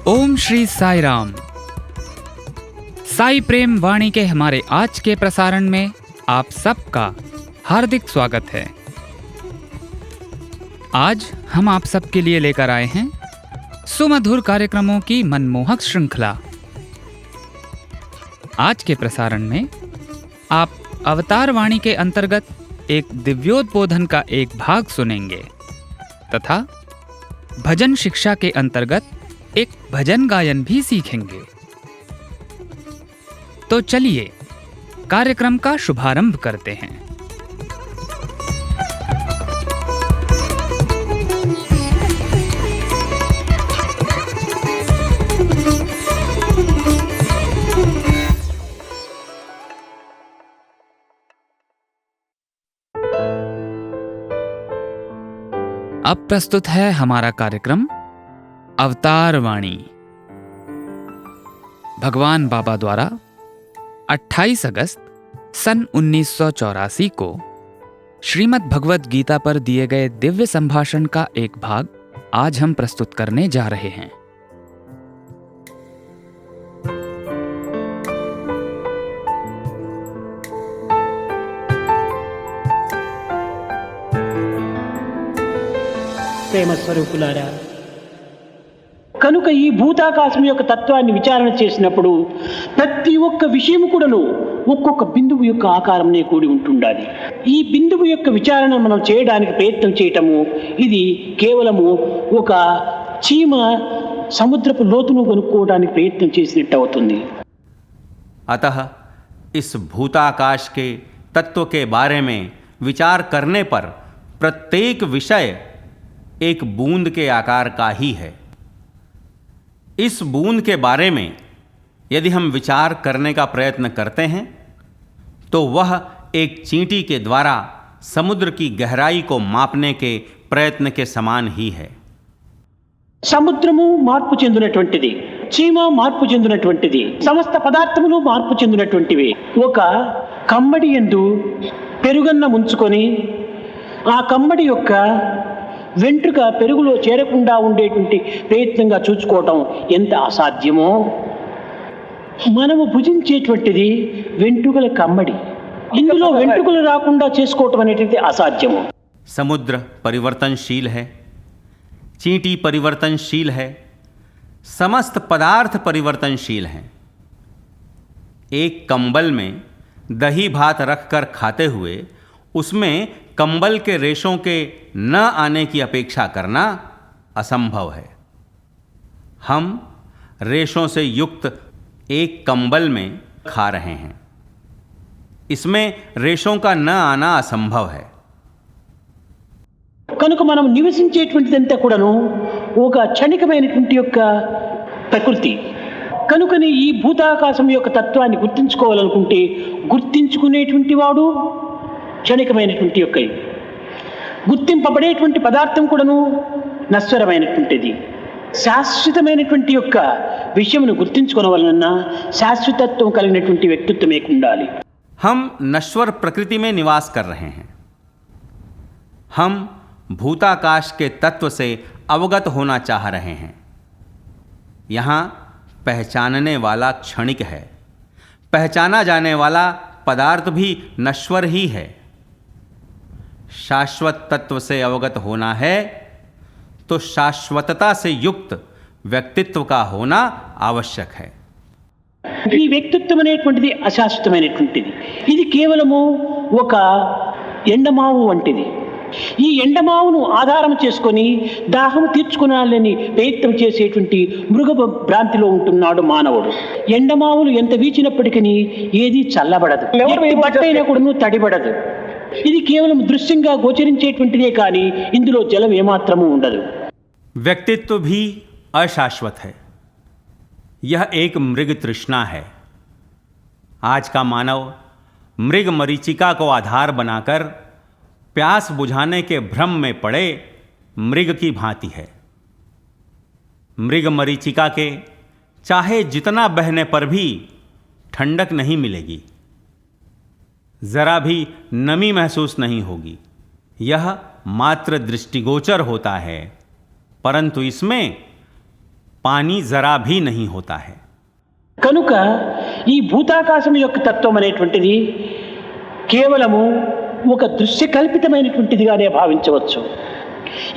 ओम श्री साई राम। साई प्रेम वाणी के हमारे आज के प्रसारण में आप सबका हार्दिक स्वागत है। आज हम आप सबके लिए लेकर आए हैं सुमधुर कार्यक्रमों की मनमोहक श्रृंखला। आज के प्रसारण में आप अवतार वाणी के अंतर्गत एक दिव्योद्बोधन का एक भाग सुनेंगे तथा भजन शिक्षा के अंतर्गत एक भजन गायन भी सीखेंगे। तो चलिए कार्यक्रम का शुभारंभ करते हैं। अब प्रस्तुत है हमारा कार्यक्रम अवतार वाणी। भगवान बाबा द्वारा 28 अगस्त सन 1984 को श्रीमद् भगवद गीता पर दिए गए दिव्य संभाषण का एक भाग आज हम प्रस्तुत करने जा रहे हैं। ప్రేమ స్వరూపులారా, కనుక ఈ భూతాకాశం యొక్క తత్వాన్ని విచారణ చేసినప్పుడు ప్రతి ఒక్క విషయం కూడాను ఒక్కొక్క బిందువు యొక్క ఆకారంనే కూడి ఉంటుండాలి. ఈ బిందువు యొక్క విచారణ మనం చేయడానికి ప్రయత్నం చేయటము ఇది కేవలము ఒక చీమ సముద్రపు లోతును కనుక్కోవడానికి ప్రయత్నం చేసినట్టు అవుతుంది. अतः इस भूताकाश के तत्व के बारे में विचार करने पर प्रत्येक विषय एक बूंद के आकार का ही है. इस बूंद के बारे में यदि हम विचार करने का प्रयत्न करते हैं तो वह एक चींटी के द्वारा समुद्र की गहराई को मापने के प्रयत्न के समान ही है. సముద్రము మార్పు చెందినటువంటిది, చీమ మార్పు చెందినటువంటిది, సమస్త పదార్థములు మార్పు చెందినటువంటివి. ఒక కమ్మడి యందు పెరుగన్న ముంచుకొని ఆ కమ్మడి యొక్క వెంట్రుక పెరుగులో చేరకుండా ఉండేటువంటి ప్రయత్నంగా చూసుకోవటం ఎంత అసాధ్యమో, మనము భుజించేటువంటిది వెంట్రుకల కమ్మడి, ఇందులో వెంట్రుకలు రాకుండా చేసుకోవటం అనేటువంటి అసాధ్యము. समुद्र परिवर्तनशील है, चींटी परिवर्तनशील है, समस्त पदार्थ परिवर्तनशील हैं. एक कंबल में दही भात रखकर खाते हुए उसमें कंबल के रेशों के न आने की अपेक्षा करना असंभव है. हम रेशों से युक्त एक कंबल में खा रहे हैं, इसमें रेशों का न आना असंभव है. కనుక మనం నివసించేటువంటిదంతా కూడాను ఒక క్షణికమైనటువంటి యొక్క ప్రకృతి. కనుకని ఈ భూతాకాశం యొక్క తత్వాన్ని గుర్తించుకోవాలనుకుంటే గుర్తించుకునేటువంటి వాడు క్షణికమైనటువంటి యొక్క, గుర్తింపబడేటువంటి పదార్థం కూడాను నశ్వరమైనటువంటిది. శాశ్వతమైనటువంటి యొక్క విషయమును గుర్తించుకోవాలన్నా శాశ్వతత్వం కలిగినటువంటి వ్యక్తిత్వమే ఉండాలి. हम नश्वर प्रकृति में निवास कर रहे हैं. हम भूताकाश के तत्व से अवगत होना चाह रहे हैं. यहाँ पहचानने वाला क्षणिक है, पहचाना जाने वाला पदार्थ भी नश्वर ही है. शाश्वत तत्व से अवगत होना है तो शाश्वतता से युक्त व्यक्तित्व का होना आवश्यक है. ఈ వ్యక్తిత్వం అనేటువంటిది అశాశ్వతమైనటువంటిది. ఇది కేవలము ఒక ఎండమావు వంటిది. ఈ ఎండమావును ఆధారం చేసుకొని దాహం తీర్చుకునాలని ప్రయత్నం చేసేటువంటి మృగ భ్రాంతిలో ఉంటున్నాడు మానవుడు. ఎండమావులు ఎంత వీచినప్పటికీ ఏది చల్లబడదు, బట్టైనా కూడా తడిబడదు. ఇది కేవలం దృశ్యంగా గోచరించేటువంటిదే కానీ ఇందులో జలం ఏమాత్రము ఉండదు. व्यक्तित्व भी अशाश्वत है. यह एक मृग तृष्णा है. आज का मानव मृग मरीचिका को आधार बनाकर प्यास बुझाने के भ्रम में पड़े मृग की भांति है. मृग मरीचिका के चाहे जितना बहने पर भी ठंडक नहीं मिलेगी, जरा भी नमी महसूस नहीं होगी. यह मात्र दृष्टिगोचर होता है, परंतु इसमें पानी जरा भी नहीं होता है। కనుక ఈ భూతాకాశం యొక్క తత్వం అనేటువంటిది కేవలము ఒక దృశ్య కల్పితమైనటువంటిదిగానే భావించవచ్చు.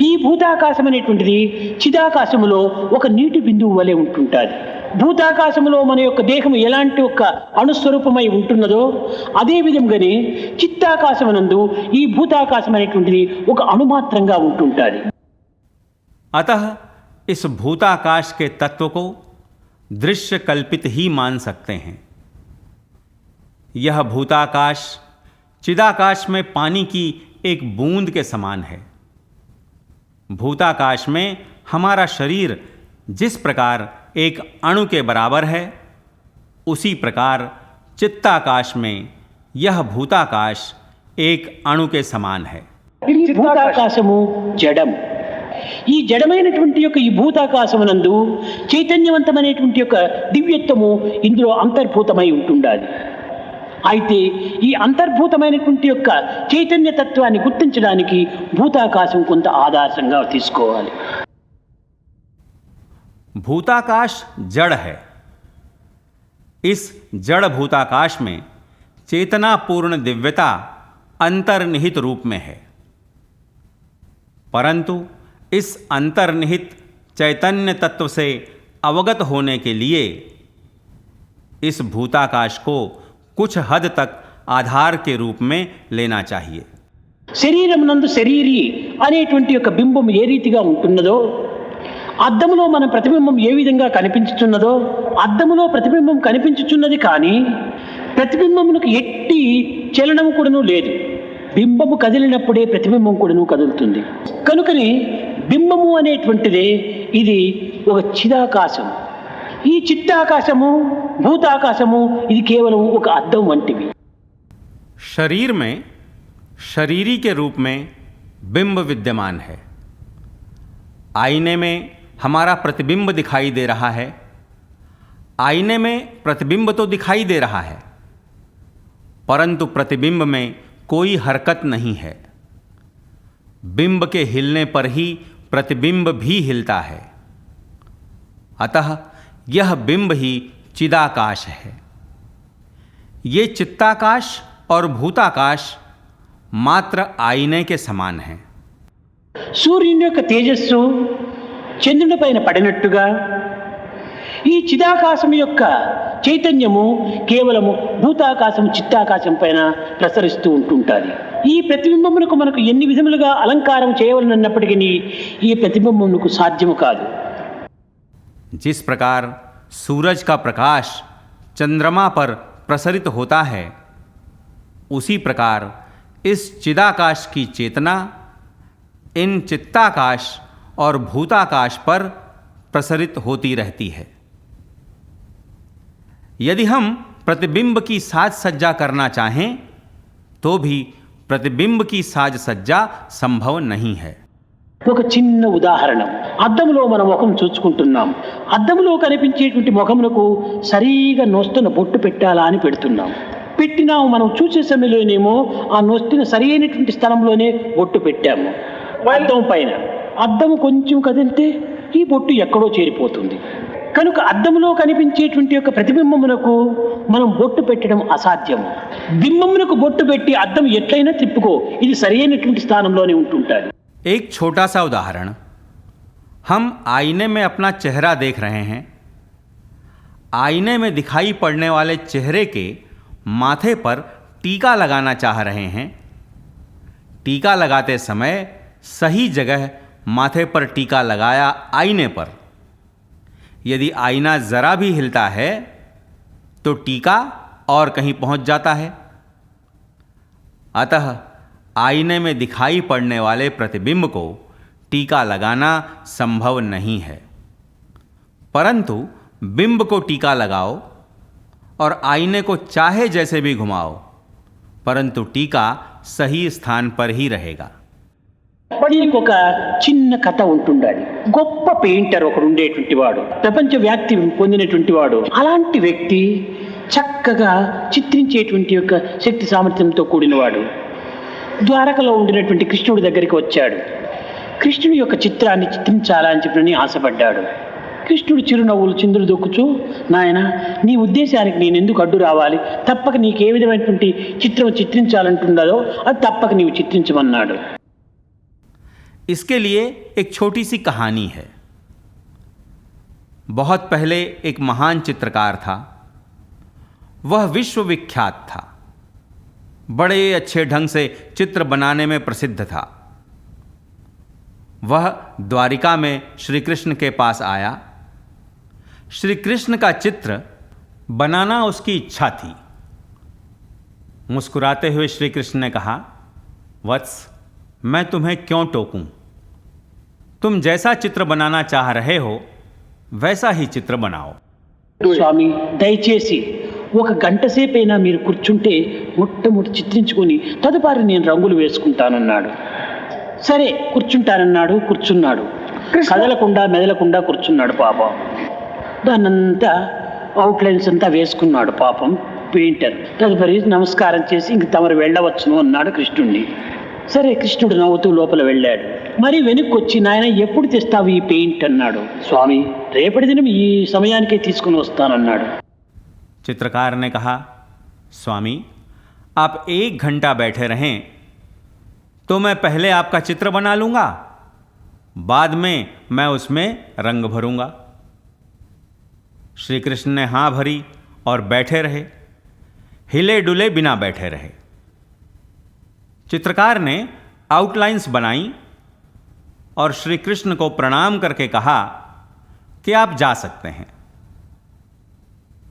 ఈ భూతాకాశం అనేటువంటిది చిదాకాశములో ఒక నీటి బిందువు వలె ఉంటుంటుంది. భూతాకాశంలో మన యొక్క దేహం ఎలాంటి ఒక అణుస్వరూపమై ఉంటున్నదో అదే విధంగానే చిత్తాకాశమునందు ఈ భూతాకాశం అనేటువంటిది ఒక అణుమాత్రంగా ఉంటుంటుంది. अतः इस भूताकाश के तत्व को दृश्य कल्पित ही मान सकते हैं। यह भूताकाश चिदाकाश में पानी की एक बूंद के समान है। भूताकाश में हमारा शरीर जिस प्रकार एक अणु के बराबर है, उसी प्रकार चित्ताकाश में यह भूताकाश एक अणु के समान है। ఈ భూతాకాశము జడం. ఈ జడమైనటువంటి యొక్క ఈ భూతాకాశమునందు చైతన్యవంతమైనటువంటి యొక్క దివ్యత్వము ఇందులో అంతర్భూతమై ఉంటుండాలి. అయితే ఈ అంతర్భూతమైనటువంటి యొక్క చైతన్య తత్వాన్ని గుర్తించడానికి భూతాకాశం కొంత ఆదర్శంగా తీసుకోవాలి. भूताकाश जड़ है। इस जड़ भूताकाश में चेतनापूर्ण दिव्यता अंतर्निहित रूप में है, परंतु इस अंतर्निहित चैतन्य तत्व से अवगत होने के लिए इस भूताकाश को कुछ हद तक आधार के रूप में लेना चाहिए. శరీరం నందు శరీరి అనేటువంటి యొక్క బింబం ఏ రీతిగా ఉంటున్నదో, అద్దములో మన ప్రతిబింబం ఏ విధంగా కనిపించుచున్నదో, అద్దములో ప్రతిబింబం కనిపించుచున్నది కానీ ప్రతిబింబమునకు ఎట్టి చలనము కూడాను లేదు. బింబము కదిలినప్పుడే ప్రతిబింబం కూడాను కదులుతుంది. కనుకని బింబము అనేటువంటిదే ఇది ఒక చిదాకాశం. ఈ చిత్తాకాశము భూతాకాశము ఇది కేవలం ఒక అద్దం వంటివి. शरीर में शरीरी के रूप में बिंब विद्यमान है। आईने में हमारा प्रतिबिंब दिखाई दे रहा है। आईने में प्रतिबिंब तो दिखाई दे रहा है, परंतु प्रतिबिंब में कोई हरकत नहीं है। बिंब के हिलने पर ही प्रतिबिंब भी हिलता है। अतः यह बिंब ही चिदाकाश है। ये चित्ताकाश और भूताकाश मात्र आईने के समान हैं। సూర్యుని యొక్క తేజస్సు చంద్రుని పైన పడినట్టుగా ఈ చిదాకాశం యొక్క చైతన్యము కేవలము భూతాకాశం చిత్తాకాశం పైన ప్రసరిస్తూ ఉంటుంటుంది. ఈ ప్రతిబింబమునకు మనకు ఎన్ని విధములుగా అలంకారం చేయవలనన్నప్పటికీ ఈ ప్రతిబింబమునకు సాధ్యము కాదు. जिस प्रकार सूरज का प्रकाश चंद्रमा पर प्रसरित होता है, उसी प्रकार इस चिदाकाश की चेतना इन चित्ताकाश और भूताकाश पर प्रसरित होती रहती है। यदि हम प्रतिबिंब की साज सज्जा करना चाहें तो भी प्रतिबिंब की साज सज्जा संभव नहीं है। ఒక చిన్న ఉదాహరణ, అద్దంలో మన ముఖం చూసుకుంటున్నాం. అద్దంలో కనిపించేటువంటి ముఖమునకు సరిగా నొస్తున్న బొట్టు పెట్టాలా అని పెడుతున్నాం. పెట్టినాము, మనం చూసే సమయంలోనేమో ఆ నొస్తున్న సరి అయినటువంటి స్థలంలోనే బొట్టు పెట్టాము. అద్దం పైన అద్దము కొంచెం కదిలితే ఈ బొట్టు ఎక్కడో చేరిపోతుంది. కనుక అద్దంలో కనిపించేటువంటి యొక్క ప్రతిబింబమునకు మనం బొట్టు పెట్టడం అసాధ్యము. బింబమునకు బొట్టు పెట్టి అద్దం ఎట్లయినా తిప్పుకో, ఇది సరి అయినటువంటి స్థానంలోనే ఉంటుంటుంది. एक छोटा सा उदाहरण, हम आईने में अपना चेहरा देख रहे हैं। आईने में दिखाई पड़ने वाले चेहरे के माथे पर टीका लगाना चाह रहे हैं। टीका लगाते समय सही जगह माथे पर टीका लगाया आईने पर। यदि आईना ज़रा भी हिलता है तो टीका और कहीं पहुंच जाता है। अतः आईने में दिखाई पड़ने वाले प्रतिबिंब को टीका लगाना संभव नहीं है, परंतु बिंब को टीका लगाओ और आईने को चाहे जैसे भी घुमाओ, परंतु टीका सही स्थान पर ही रहेगा. దీనికి ఒక చిన్న కథ ఉంటుండాలి. గొప్ప పెయింటర్ ఒకడు ఉండేటువంటి వాడు, ప్రపంచ వ్యాప్తి పొందినటువంటి వాడు. అలాంటి వ్యక్తి చక్కగా చిత్రించేటువంటి యొక్క శక్తి సామర్థ్యంతో కూడినవాడు. ద్వారకలో ఉండినటువంటి కృష్ణుడి దగ్గరికి వచ్చాడు. కృష్ణుడి యొక్క చిత్రాన్ని చిత్రించాలని చెప్పి ఆశపడ్డాడు. కృష్ణుడు చిరునవ్వులు చిందులు దొక్కుచూ, నాయన నీ ఉద్దేశానికి నేను ఎందుకు అడ్డు రావాలి, తప్పక నీకు ఏ విధమైనటువంటి చిత్రం చిత్రించాలంటున్నదో అది తప్పక నీవు చిత్రించమన్నాడు. इसके लिए एक छोटी सी कहानी है। बहुत पहले एक महान चित्रकार था। वह विश्वविख्यात था, बड़े अच्छे ढंग से चित्र बनाने में प्रसिद्ध था। वह द्वारिका में श्री कृष्ण के पास आया। श्री कृष्ण का चित्र बनाना उसकी इच्छा थी। मुस्कुराते हुए श्री कृष्ण ने कहा, वत्स, मैं तुम्हें क्यों टोकूं? तुम जैसा चित्र बनाना चाह रहे हो वैसा ही चित्र बनाओ। స్వామి, దయచేసి ఒక గంట సేపైనా మీరు కూర్చుంటే మొట్టమొదటి చిత్రించుకొని తదుపరి నేను రంగులు వేసుకుంటానన్నాడు. సరే కూర్చుంటానన్నాడు. కూర్చున్నాడు. కదలకుండా మెదలకుండా కూర్చున్నాడు పాపం. దాన్నంతా అవుట్లైన్స్ అంతా వేసుకున్నాడు పాపం పెయింటర్. తదుపరి నమస్కారం చేసి ఇంక తమరు వెళ్ళవచ్చును అన్నాడు కృష్ణుడిని. సరే కృష్ణుడు నవ్వుతూ లోపల వెళ్ళాడు. మరి వెనక్కి వచ్చి, నాయన ఎప్పుడు తెస్తావు ఈ పెయింట్ అన్నాడు. స్వామి, రేపటి దినం ఈ సమయానికే తీసుకుని వస్తానన్నాడు. चित्रकार ने कहा, स्वामी आप 1 घंटा बैठे रहें तो मैं पहले आपका चित्र बना लूँगा, बाद में मैं उसमें रंग भरूँगा। श्री कृष्ण ने हाँ भरी और बैठे रहे, हिले डुले बिना बैठे रहे। चित्रकार ने आउटलाइंस बनाई और श्री कृष्ण को प्रणाम करके कहा कि आप जा सकते हैं।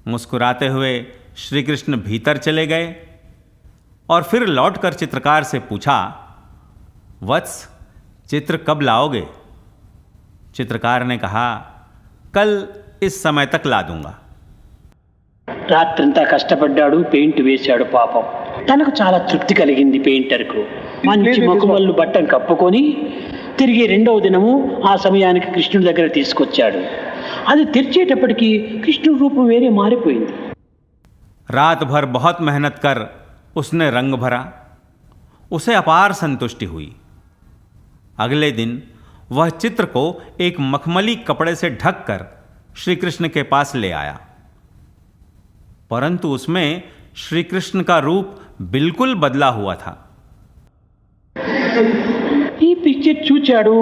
मुस्कुराते हुए श्री कृष्ण भीतर चले गए और फिर लौटकर चित्रकार से पूछा, वत्स, चित्र कब लाओगे? चित्रकार ने कहा, कल इस समय तक ला दूंगा। రాత్రంతా కష్టపడ్డాడు, పెయింట్ వేశాడు పాపం. తనకు చాలా తృప్తి కలిగింది పెయింటర్కు. మంచి మకుమల్లు బట్టం కప్పుకొని తిరిగి రెండవ దినము ఆ సమయానికి కృష్ణుడి దగ్గర తీసుకొచ్చాడు. అది తెరిచేటప్పటికి కృష్ణుడి రూపం వేరే మారిపోయింది. रात भर बहुत मेहनत कर उसने रंग भरा, उसे अपार संतुष्टि हुई। अगले दिन वह चित्र को एक मखमली कपड़े से ढककर श्री कृष्ण के पास ले आया, परंतु उसमें श्री कृष्ण का रूप बिल्कुल बदला हुआ था। ఈ పిక్చర్ చూచాడు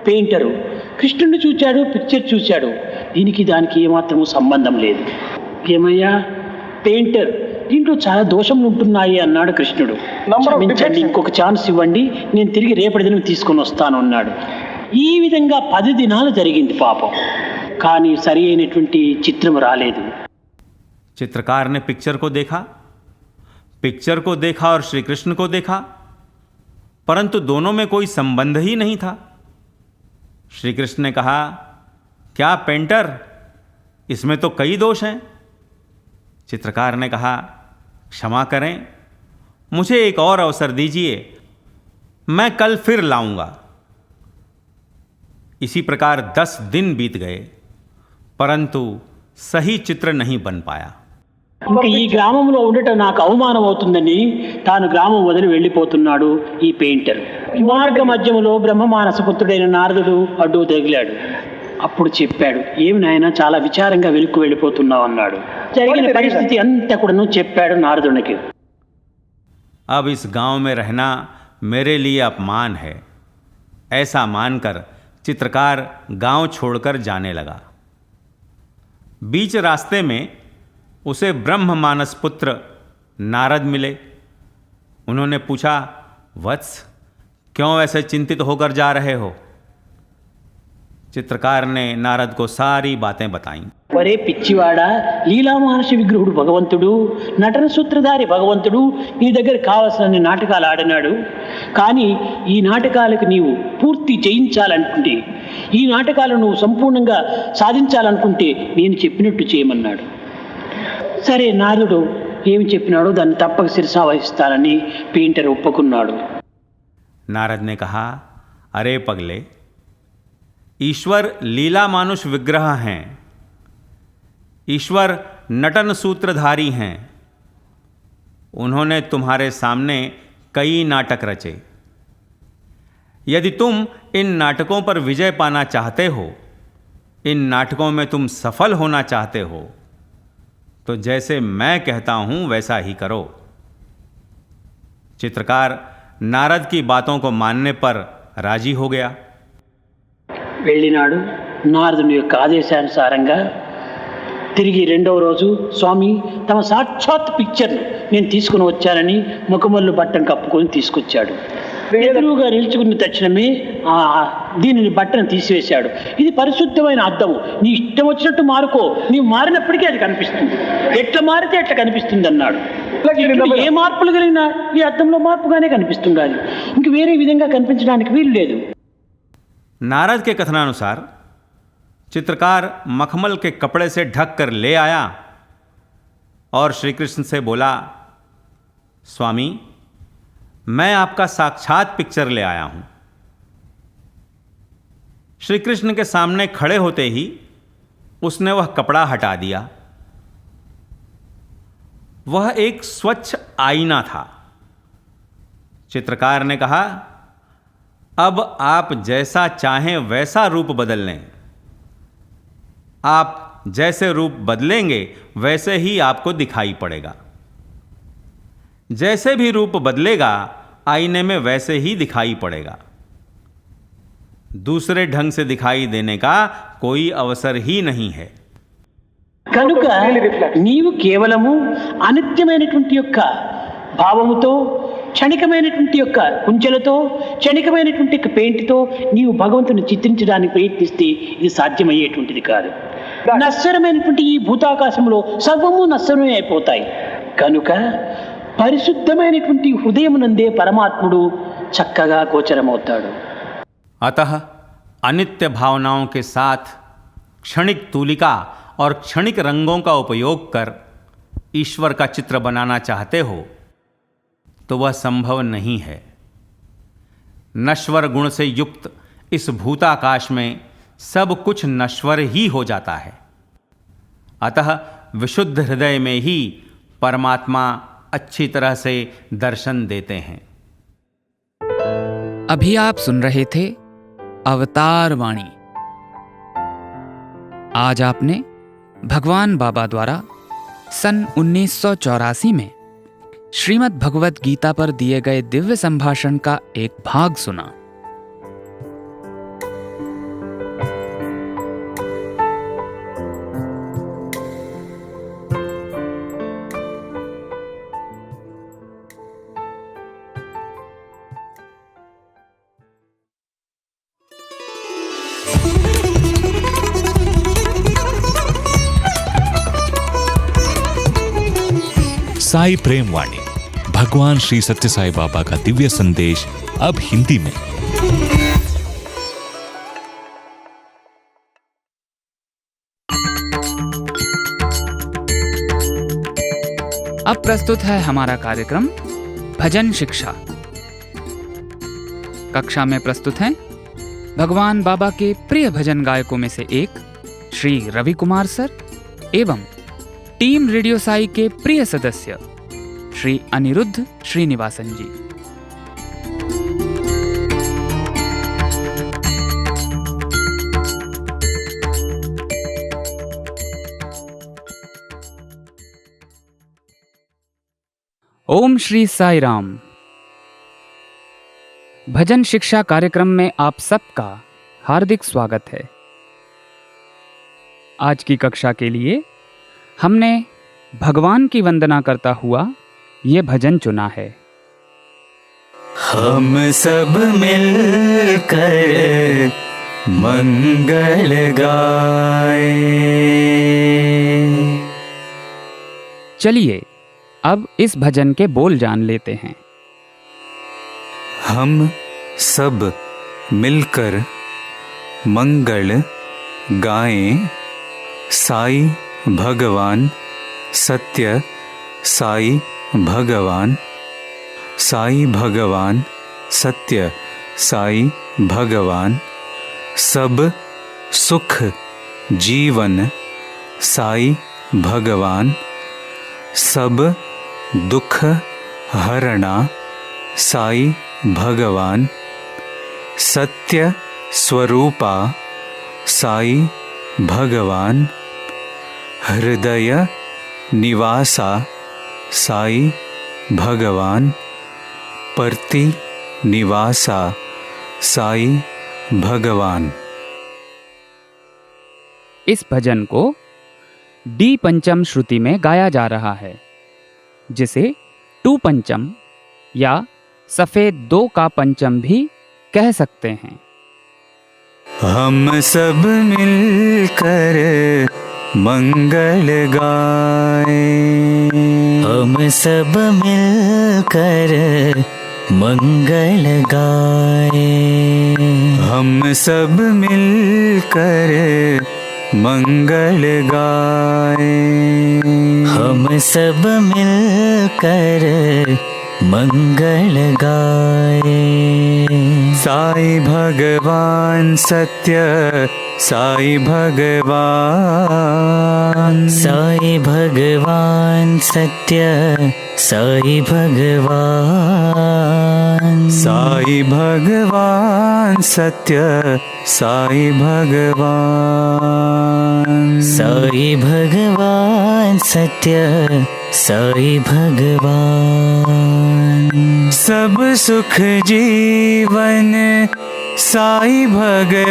పెయింటరు, కృష్ణుడిని చూచాడు, పిక్చర్ చూచాడు. దీనికి దానికి ఏమాత్రము సంబంధం లేదు. ఏమయ్యా పెయింటర్, దీంట్లో చాలా దోషములు ఉంటున్నాయి అన్నాడు కృష్ణుడు. క్షమించండి, ఇంకొక ఛాన్స్ ఇవ్వండి, నేను తిరిగి రేపటి దినం తీసుకొని వస్తాను అన్నాడు. ఈ విధంగా 10 దినాలు జరిగింది పాపం. కానీ సరి అయినటువంటి చిత్రం రాలేదు. चित्रकार ने पिक्चर को देखा और श्री कृष्ण को देखा, परंतु दोनों में कोई संबंध ही नहीं था। श्री कृष्ण ने कहा, क्या पेंटर, इसमें तो कई दोष हैं। चित्रकार ने कहा, क्षमा करें, मुझे एक और अवसर दीजिए, मैं कल फिर लाऊंगा। इसी प्रकार 10 दिन बीत गए, परंतु सही चित्र नहीं बन पाया। ఇంకా ఈ గ్రామంలో ఉండటం నాకు అవమానం అవుతుందని తాను గ్రామం వదిలి వెళ్ళిపోతున్నాడు ఈ పెయింటర్. మార్గ మధ్యములో బ్రహ్మమానసపుత్రుడైన నారదుడు అడ్డు తగిలాడు. అప్పుడు చెప్పాడు, ఏమి నాయన చాలా విచారంగా వెనుక్కు వెళ్ళిపోతున్నావు అన్నాడు. జరిగిన పరిస్థితి అంతా కూడాను చెప్పాడు నారదునికి. अब इस गांव में रहना मेरे लिए अपमान है, ऐसा मानकर चित्रकार गांव छोड़कर जाने लगा। बीच रास्ते में उसे ब्रह्म मानस पुत्र नारद मिले। उन्होंने पूछा, वत्स, क्यों ऐसे चिंतित होकर जा रहे हो? चित्रकार ने नारद को सारी बातें बताईं। ఒరే పిచ్చివాడా, లీలా మహర్షి విగ్రహుడు భగవంతుడు, నటన సూత్రధారి భగవంతుడు నీ దగ్గర కావలసిన నాటకాలు ఆడినాడు. కానీ ఈ నాటకాలకు నీవు పూర్తి జయించాలనుకుంటే, ఈ నాటకాలను నువ్వు సంపూర్ణంగా సాధించాలనుకుంటే నేను చెప్పినట్టు చేయమన్నాడు. సరే, నారదుడు ఏమి చెప్పినాడో దాన్ని తప్పక శిరసా వహిస్తానని పెయింటర్ ఒప్పుకున్నాడు. नारद ने कहा, अरे पगले, ईश्वर लीला मानुष विग्रह हैं, ईश्वर नटन सूत्रधारी हैं। उन्होंने तुम्हारे सामने कई नाटक रचे। यदि तुम इन नाटकों पर विजय पाना चाहते हो इन नाटकों में तुम सफल होना चाहते हो तो जैसे मैं कहता हूं वैसा ही करो। चित्रकार नारद की बातों को मानने पर राजी हो गया। వెళ్ళినాడు నారదుని యొక్క ఆదేశానుసారంగా తిరిగి రెండవ రోజు స్వామి తమ సాక్షాత్ పిక్చర్ను నేను తీసుకుని వచ్చానని ముఖమల్లు బట్టను కప్పుకొని తీసుకొచ్చాడు. ఎదురుగా నిలుచుకున్న తక్షణమే దీనిని బట్టను తీసివేశాడు. ఇది పరిశుద్ధమైన అద్దము, నీ ఇష్టం వచ్చినట్టు మారుకో, నీవు మారినప్పటికీ అది కనిపిస్తుంది, ఎట్లా మారితే ఎట్లా కనిపిస్తుంది అన్నాడు. ఏ మార్పులు కలిగినా ఈ అద్దంలో మార్పుగానే కనిపిస్తుండాలి, ఇంక వేరే విధంగా కనిపించడానికి వీలు లేదు. नारद के कथनानुसार चित्रकार मखमल के कपड़े से ढक कर ले आया और श्री कृष्ण से बोला, स्वामी मैं आपका साक्षात पिक्चर ले आया हूं। श्री कृष्ण के सामने खड़े होते ही उसने वह कपड़ा हटा दिया। वह एक स्वच्छ आईना था। चित्रकार ने कहा, अब आप जैसा चाहें वैसा रूप बदल लें। आप जैसे रूप बदलेंगे वैसे ही आपको दिखाई पड़ेगा। जैसे भी रूप बदलेगा आईने में वैसे ही दिखाई पड़ेगा। दूसरे ढंग से दिखाई देने का कोई अवसर ही नहीं है। కనుక నీవు కేవలము అనిత్యమైనటువంటి యొక్క భావముతో, క్షణికమైనటువంటి యొక్క కుంచెలతో, క్షణికమైనటువంటి యొక్క పెయింట్తో నీవు భగవంతుని చిత్రించడానికి ప్రయత్నిస్తే ఇది సాధ్యమయ్యేటువంటిది కాదు. నశ్వరమైనటువంటి ఈ భూతాకాశంలో సర్వము నశ్వరమే అయిపోతాయి. కనుక పరిశుద్ధమైనటువంటి హృదయమునందే పరమాత్ముడు చక్కగా గోచరమవుతాడు. अतः अनित्य भावनाओं के साथ क्षणिक तूलिका और क्षणिक रंगों का उपयोग कर ईश्वर का चित्र बनाना चाहते हो तो वह संभव नहीं है। नश्वर गुण से युक्त इस भूताकाश में सब कुछ नश्वर ही हो जाता है। अतः विशुद्ध हृदय में ही परमात्मा अच्छी तरह से दर्शन देते हैं। अभी आप सुन रहे थे अवतार वाणी। आज आपने भगवान बाबा द्वारा सन 1984 में श्रीमद् भगवत गीता पर दिए गए दिव्य संभाषण का एक भाग सुना। साई प्रेम वाणी, भगवान श्री सत्य साई बाबा का दिव्य संदेश अब हिंदी में। अब प्रस्तुत है हमारा कार्यक्रम भजन शिक्षा। कक्षा में प्रस्तुत हैं भगवान बाबा के प्रिय भजन गायकों में से एक श्री रवि कुमार सर एवं टीम रेडियो साई के प्रिय सदस्य श्री अनिरुद्ध श्रीनिवासन जी। ओम श्री साई राम। भजन शिक्षा कार्यक्रम में आप सबका हार्दिक स्वागत है। आज की कक्षा के लिए हमने भगवान की वंदना करता हुआ ये भजन चुना है। हम सब मिलकर मंगल गाए। चलिए अब इस भजन के बोल जान लेते हैं। हम सब मिलकर मंगल गाएं। साई भगवान सत्य साई भगवान, साई भगवान सत्य साई भगवान, सब सुख जीवन साई भगवान, सब दुख हरणा साई भगवान, सत्य स्वरूपा साई भगवान हृदय निवासा साई भगवान परति निवासा साई भगवान। इस भजन को डी पंचम श्रुति में गाया जा रहा है, जिसे टू पंचम या सफेद दो का पंचम भी कह सकते हैं। हम सब मिलकर मंगल गाए, हम सब मिलकर मंगल गाए, हम सब मिलकर मंगल गाए, हम सब मिलकर मंगल गाए। साई भगवान सत्य साई भगवान, साई भगवान सत्य साई भगवान, साई भगवान सत्य साई भगवान, साई भगवान सत्य साई भगवान। सब सुख जीवन साई भगवान,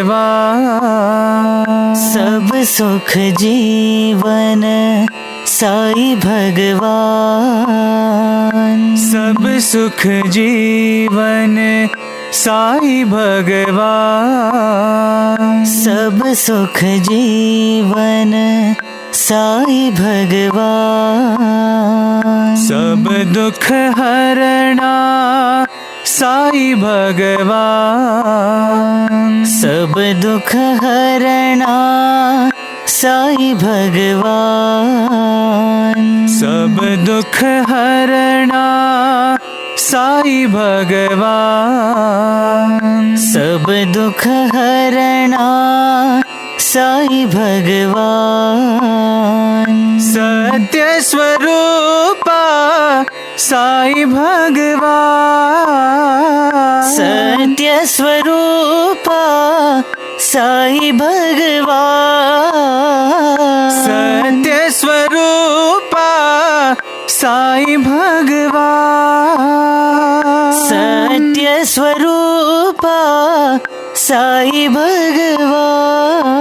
सब सुख जीवन साई भगवान, सब सुख जीवन साई भगवान, सब सुख जीवन साई भगवान। सब दुख हरणा साई भगवान, सब दुख हरणा साई भगवान, सब दुख हरणा साई भगवान, सब दुख हरणा साई भगवान। सत्य स्वरूपा साई भगवान, सत्य स्वरूपा साई भगवान, सत्य स्वरूपा साई भगवान, सत्य स्वरूपा साई भगवान।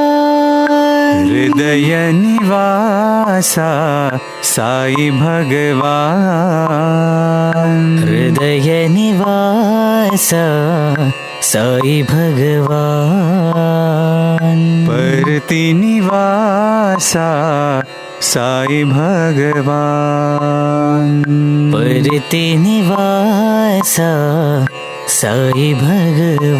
हृदय निवासा साई भगवान, हृदय निवासा साई भगवान, परति निवासा साई भगवान, परति निवासा साई भगवान।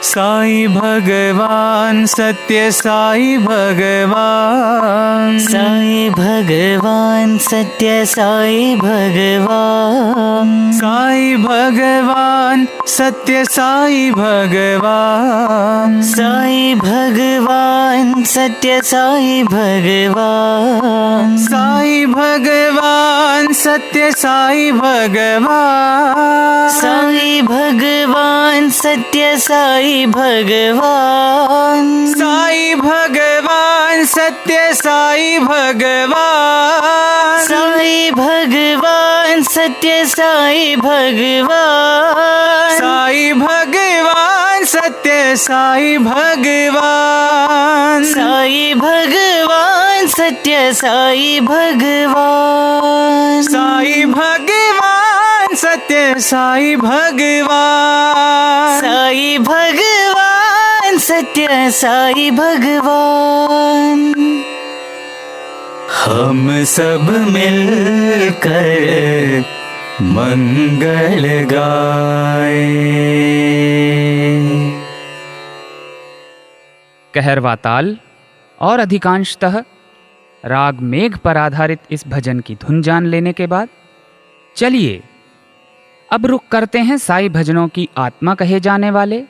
साई भगवान सत्य साई भगवान, साई भगवान सत्य साई भगवान, साई भगवान सत्य साई भगवान, साई भगवान सत्य साई भगवान, साई भगवान सत्य साई भगवान, साई भगवान सत्य साई भगवान, साई भगवान सत्य साई भगवान, साई भगवान सत्य साई भगवान, साई भगवान सत्य साई भगवान, साई भगवान सत्य साई भगवान, साई भगवान सत्य साई भगवान, साई भगवान सत्य साई भगवान। हम सब मिलकर मंगल गाए। कहरवा ताल और अधिकांशतः राग मेघ पर आधारित इस भजन की धुन जान लेने के बाद चलिए अब रुख करते हैं साई भजनों की आत्मा कहे जाने वाले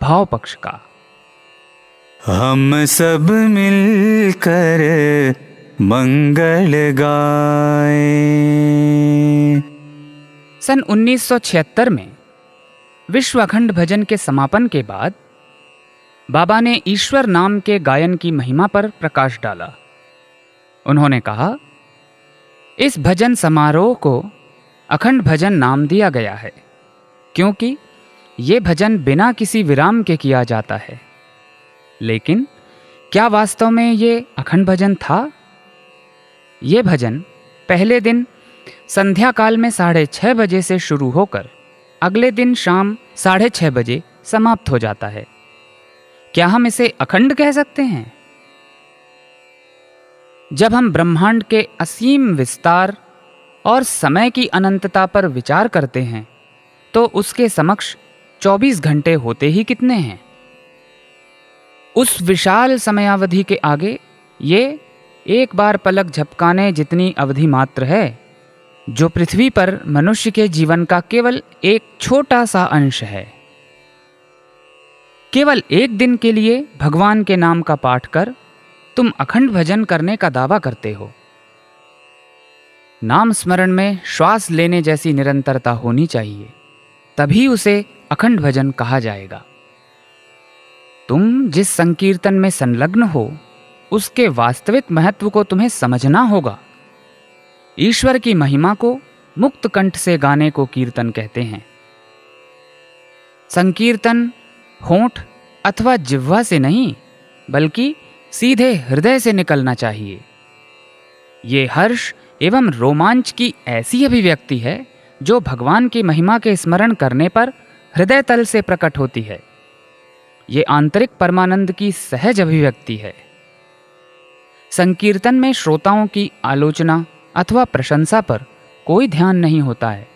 भाव पक्ष का। हम सब मिलकर मंगल गाए। सन 1976 में विश्व अखंड भजन के समापन के बाद बाबा ने ईश्वर नाम के गायन की महिमा पर प्रकाश डाला। उन्होंने कहा, इस भजन समारोह को अखंड भजन नाम दिया गया है क्योंकि ये भजन बिना किसी विराम के किया जाता है। लेकिन क्या वास्तव में ये अखंड भजन था? ये भजन पहले दिन संध्या काल में 6:30 बजे से शुरू होकर अगले दिन शाम 6:30 बजे समाप्त हो जाता है। क्या हम इसे अखंड कह सकते हैं? जब हम ब्रह्मांड के असीम विस्तार और समय की अनंतता पर विचार करते हैं तो उसके समक्ष 24 घंटे होते ही कितने हैं? उस विशाल समयावधि के आगे ये एक बार पलक झपकाने जितनी अवधि मात्र है, जो पृथ्वी पर मनुष्य के जीवन का केवल एक छोटा सा अंश है। केवल एक दिन के लिए भगवान के नाम का पाठ कर तुम अखंड भजन करने का दावा करते हो। नाम स्मरण में श्वास लेने जैसी निरंतरता होनी चाहिए, तभी उसे अखंड भजन कहा जाएगा। तुम जिस संकीर्तन में संलग्न हो उसके वास्तविक महत्व को तुम्हें समझना होगा। ईश्वर की महिमा को मुक्त कंठ से गाने को कीर्तन कहते हैं। संकीर्तन होंठ अथवा जिह्वा से नहीं, बल्कि सीधे हृदय से निकलना चाहिए। ये हर्ष एवं रोमांच की ऐसी अभिव्यक्ति है जो भगवान की महिमा के स्मरण करने पर हृदय तल से प्रकट होती है। ये आंतरिक परमानंद की सहज अभिव्यक्ति है। संकीर्तन में श्रोताओं की आलोचना अथवा प्रशंसा पर कोई ध्यान नहीं होता है।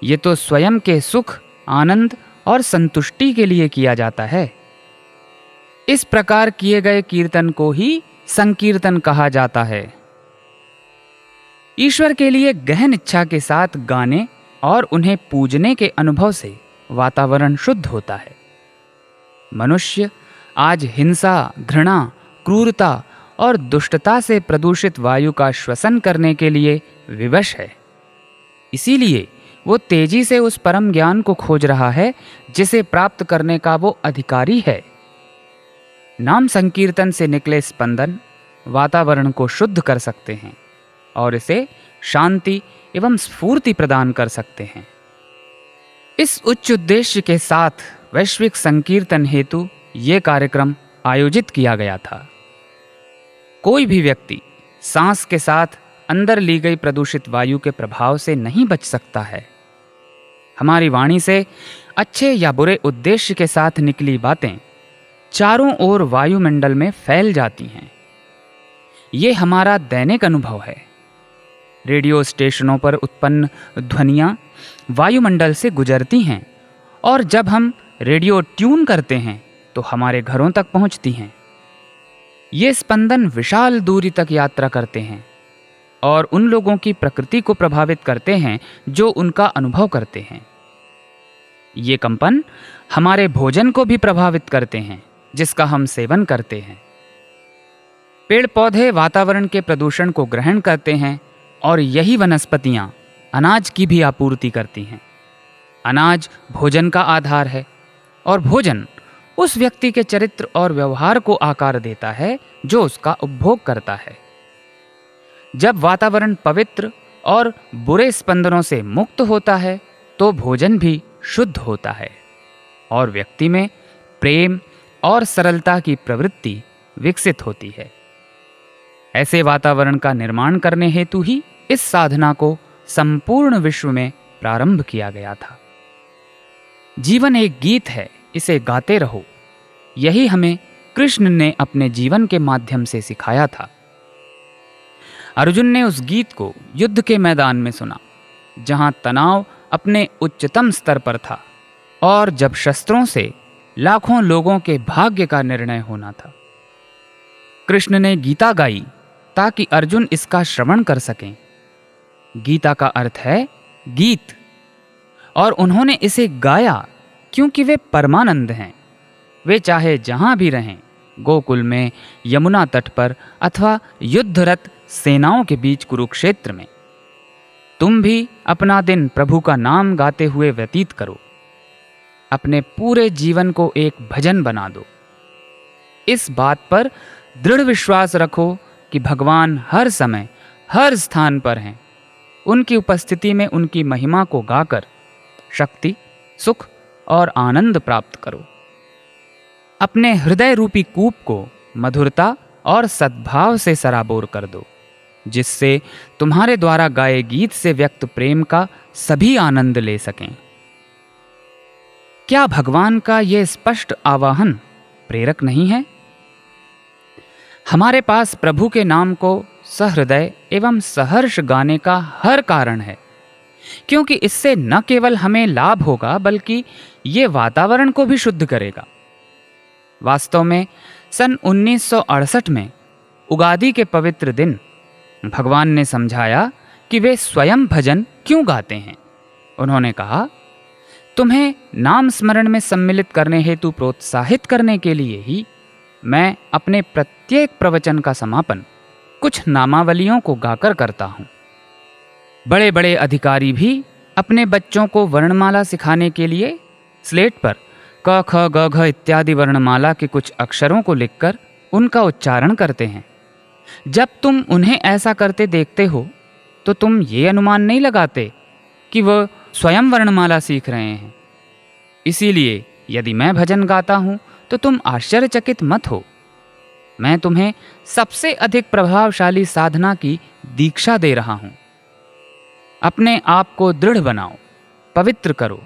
ये तो स्वयं के सुख, आनंद और संतुष्टि के लिए किया जाता है। इस प्रकार किए गए कीर्तन को ही संकीर्तन कहा जाता है। ईश्वर के लिए गहन इच्छा के साथ गाने और उन्हें पूजने के अनुभव से वातावरण शुद्ध होता है। मनुष्य आज हिंसा, घृणा, क्रूरता और दुष्टता से प्रदूषित वायु का श्वसन करने के लिए विवश है। इसीलिए वो तेजी से उस परम ज्ञान को खोज रहा है जिसे प्राप्त करने का वो अधिकारी है। नाम संकीर्तन से निकले स्पंदन वातावरण को शुद्ध कर सकते हैं और इसे शांति एवं स्फूर्ति प्रदान कर सकते हैं। इस उच्च उद्देश्य के साथ वैश्विक संकीर्तन हेतु ये कार्यक्रम आयोजित किया गया था। कोई भी व्यक्ति सांस के साथ अंदर ली गई प्रदूषित वायु के प्रभाव से नहीं बच सकता है। हमारी वाणी से अच्छे या बुरे उद्देश्य के साथ निकली बातें चारों ओर वायुमंडल में फैल जाती हैं। ये हमारा दैनिक अनुभव है। रेडियो स्टेशनों पर उत्पन्न ध्वनियाँ वायुमंडल से गुजरती हैं और जब हम रेडियो ट्यून करते हैं तो हमारे घरों तक पहुँचती हैं। ये स्पंदन विशाल दूरी तक यात्रा करते हैं और उन लोगों की प्रकृति को प्रभावित करते हैं जो उनका अनुभव करते हैं। ये कंपन हमारे भोजन को भी प्रभावित करते हैं जिसका हम सेवन करते हैं। पेड़ पौधे वातावरण के प्रदूषण को ग्रहण करते हैं और यही वनस्पतियां अनाज की भी आपूर्ति करती हैं। अनाज भोजन का आधार है और भोजन उस व्यक्ति के चरित्र और व्यवहार को आकार देता है जो उसका उपभोग करता है। जब वातावरण पवित्र और बुरे स्पंदनों से मुक्त होता है तो भोजन भी शुद्ध होता है और व्यक्ति में प्रेम और सरलता की प्रवृत्ति विकसित होती है। ऐसे वातावरण का निर्माण करने हेतु ही इस साधना को संपूर्ण विश्व में प्रारंभ किया गया था। जीवन एक गीत है, इसे गाते रहो, यही हमें कृष्ण ने अपने जीवन के माध्यम से सिखाया था। अर्जुन ने उस गीत को युद्ध के मैदान में सुना, जहां तनाव अपने उच्चतम स्तर पर था और जब शस्त्रों से लाखों लोगों के भाग्य का निर्णय होना था। कृष्ण ने गीता गाई ताकि अर्जुन इसका श्रवण कर सकें। गीता का अर्थ है गीत, और उन्होंने इसे गाया क्योंकि वे परमानंद हैं। वे चाहे जहां भी रहें, गोकुल में, यमुना तट पर अथवा युद्धरत सेनाओं के बीच कुरुक्षेत्र में, तुम भी अपना दिन प्रभु का नाम गाते हुए व्यतीत करो। अपने पूरे जीवन को एक भजन बना दो। इस बात पर दृढ़ विश्वास रखो कि भगवान हर समय हर स्थान पर हैं। उनकी उपस्थिति में उनकी महिमा को गाकर शक्ति, सुख और आनंद प्राप्त करो। अपने हृदय रूपी कूप को मधुरता और सद्भाव से सराबोर कर दो, जिससे तुम्हारे द्वारा गाए गीत से व्यक्त प्रेम का सभी आनंद ले सकें। क्या भगवान का यह स्पष्ट आवाहन प्रेरक नहीं है? हमारे पास प्रभु के नाम को सहृदय एवं सहर्ष गाने का हर कारण है, क्योंकि इससे न केवल हमें लाभ होगा बल्कि ये वातावरण को भी शुद्ध करेगा। वास्तव में सन 1968 में उगादि के पवित्र दिन भगवान ने समझाया कि वे स्वयं भजन क्यों गाते हैं। उन्होंने कहा, तुम्हें नाम स्मरण में सम्मिलित करने हेतु प्रोत्साहित करने के लिए ही मैं अपने प्रत्येक प्रवचन का समापन कुछ नामावलियों को गाकर करता हूँ। बड़े बड़े अधिकारी भी अपने बच्चों को वर्णमाला सिखाने के लिए स्लेट पर क ख ग घ इत्यादि वर्णमाला के कुछ अक्षरों को लिखकर उनका उच्चारण करते हैं। जब तुम उन्हें ऐसा करते देखते हो तो तुम ये अनुमान नहीं लगाते कि वह स्वयं वर्णमाला सीख रहे हैं। इसीलिए यदि मैं भजन गाता हूँ तो तुम आश्चर्यचकित मत हो। मैं तुम्हें सबसे अधिक प्रभावशाली साधना की दीक्षा दे रहा हूँ। अपने आप को दृढ़ बनाओ, पवित्र करो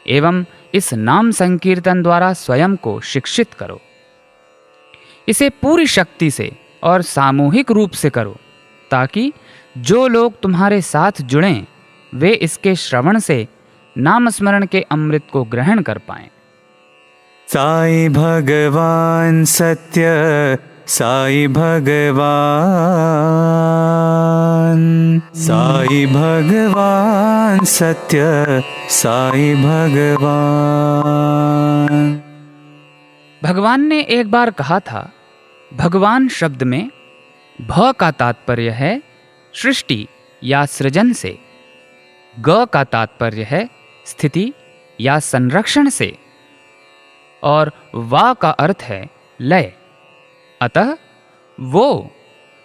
एवं इस नाम संकीर्तन द्वारा स्वयं को शिक्षित करो। इसे पूरी शक्ति से और सामूहिक रूप से करो, ताकि जो लोग तुम्हारे साथ जुड़ें वे इसके श्रवण से नाम स्मरण के अमृत को ग्रहण कर पाएं। साई भगवान सत्य, साई भगवान, साई भगवान सत्य, साई भगवान। भगवान ने एक बार कहा था, भगवान शब्द में भ का तात्पर्य है सृष्टि या सृजन से, ग का तात्पर्य है स्थिति या संरक्षण से और वा का अर्थ है लय। अतः वो